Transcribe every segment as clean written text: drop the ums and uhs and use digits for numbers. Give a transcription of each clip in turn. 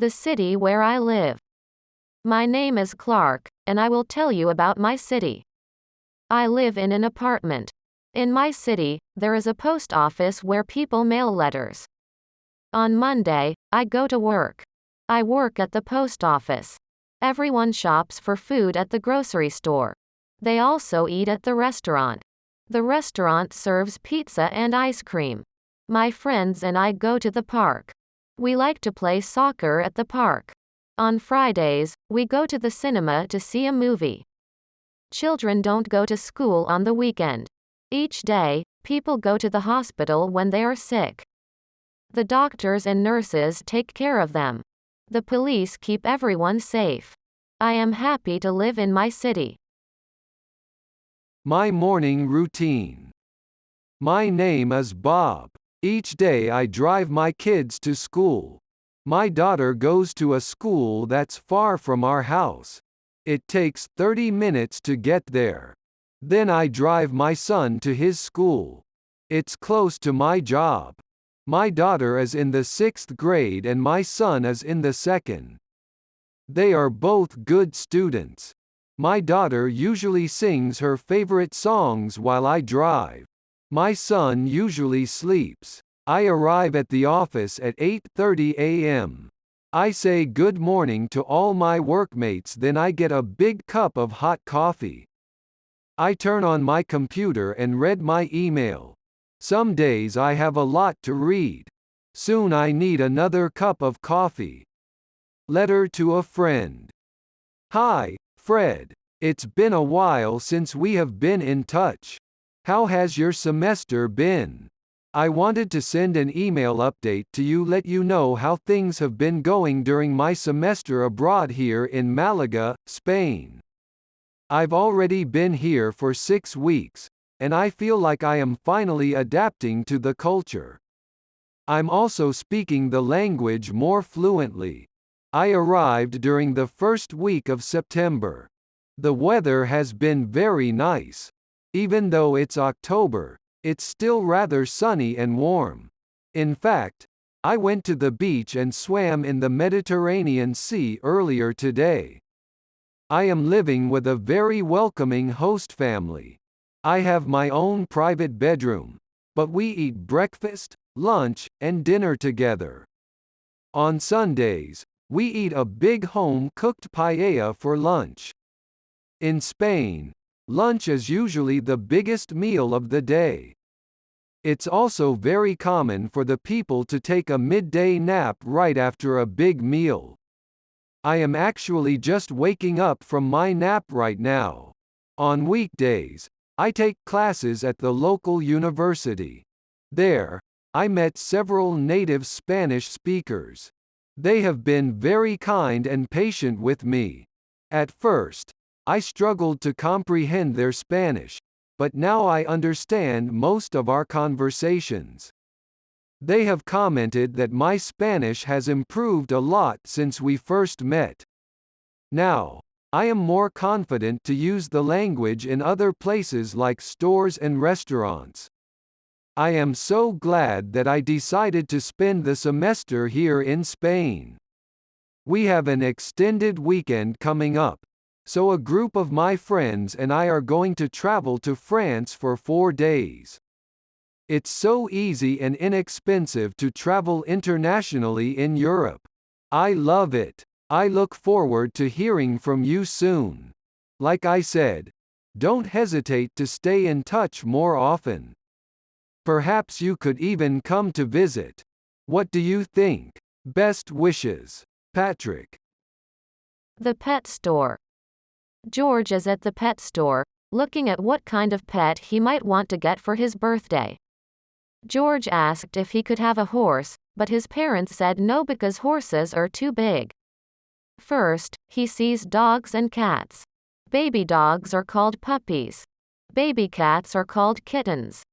The city where I live. My name is Clark, and I will tell you about my city. I live in an apartment. In my city, there is a post office where people mail letters. On Monday, I go to work. I work at the post office. Everyone shops for food at the grocery store. They also eat at the restaurant. The restaurant serves pizza and ice cream. My friends and I go to the park. We like to play soccer at the park. On Fridays, we go to the cinema to see a movie. Children don't go to school on the weekend. Each day, people go to the hospital when they are sick. The doctors and nurses take care of them. The police keep everyone safe. I am happy to live in my city. My morning routine. My name is Bob. Each day I drive my kids to school. My daughter goes to a school that's far from our house. It takes 30 minutes to get there. Then I drive my son to his school. It's close to my job. My daughter is in the 6th grade and my son is in the 2nd. They are both good students. My daughter usually sings her favorite songs while I drive. My son usually sleeps. I arrive at the office at 8:30 a.m. I say good morning to all my workmates, then I get a big cup of hot coffee. I turn on my computer and read my email. Some days I have a lot to read. Soon I need another cup of coffee. Letter to a friend. Hi, Fred. It's been a while since we have been in touch. How has your semester been? I wanted to send an email update to you, let you know how things have been going during my semester abroad here in Malaga, Spain. I've already been here for 6 weeks, and I feel like I am finally adapting to the culture. I'm also speaking the language more fluently. I arrived during the first week of September. The weather has been very nice. Even though it's October, it's still rather sunny and warm. In fact, I went to the beach and swam in the Mediterranean Sea earlier today. I am living with a very welcoming host family. I have my own private bedroom, but we eat breakfast, lunch, and dinner together. On Sundays, we eat a big home-cooked paella for lunch. In Spain, lunch is usually the biggest meal of the day. It's also very common for the people to take a midday nap right after a big meal. I am actually just waking up from my nap right now. On weekdays, I take classes at the local university. There, I met several native Spanish speakers. They have been very kind and patient with me. At first, I struggled to comprehend their Spanish, but now I understand most of our conversations. They have commented that my Spanish has improved a lot since we first met. Now, I am more confident to use the language in other places like stores and restaurants. I am so glad that I decided to spend the semester here in Spain. We have an extended weekend coming up, so a group of my friends and I are going to travel to France for 4 days. It's so easy and inexpensive to travel internationally in Europe. I love it. I look forward to hearing from you soon. Like I said, don't hesitate to stay in touch more often. Perhaps you could even come to visit. What do you think? Best wishes, Patrick. The pet store. George is at the pet store, looking at what kind of pet he might want to get for his birthday. George asked if he could have a horse, but his parents said no because horses are too big. First, he sees dogs and cats. Baby dogs are called puppies. Baby cats are called kittens.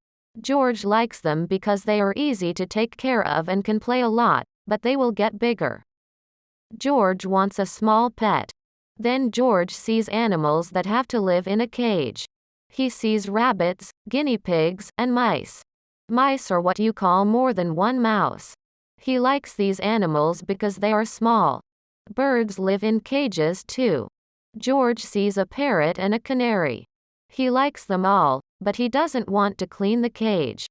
George likes them because they are easy to take care of and can play a lot, but they will get bigger. George wants a small pet. Then George sees animals that have to live in a cage. He sees rabbits, guinea pigs, and mice. Mice are what you call more than one mouse. He likes these animals because they are small. Birds live in cages too. George sees a parrot and a canary. He likes them all, but he doesn't want to clean the cage.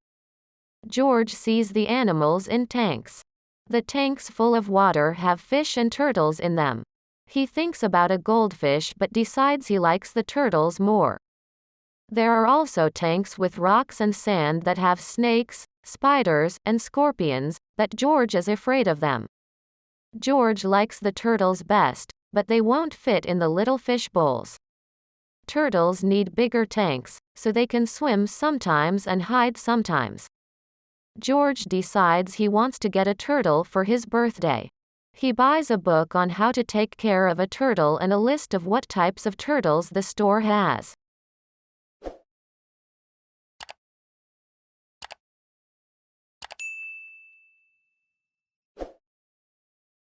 George sees the animals in tanks. The tanks full of water have fish and turtles in them. He thinks about a goldfish but decides he likes the turtles more. There are also tanks with rocks and sand that have snakes, spiders, and scorpions, but George is afraid of them. George likes the turtles best, but they won't fit in the little fish bowls. Turtles need bigger tanks, so they can swim sometimes and hide sometimes. George decides he wants to get a turtle for his birthday. He buys a book on how to take care of a turtle and a list of what types of turtles the store has.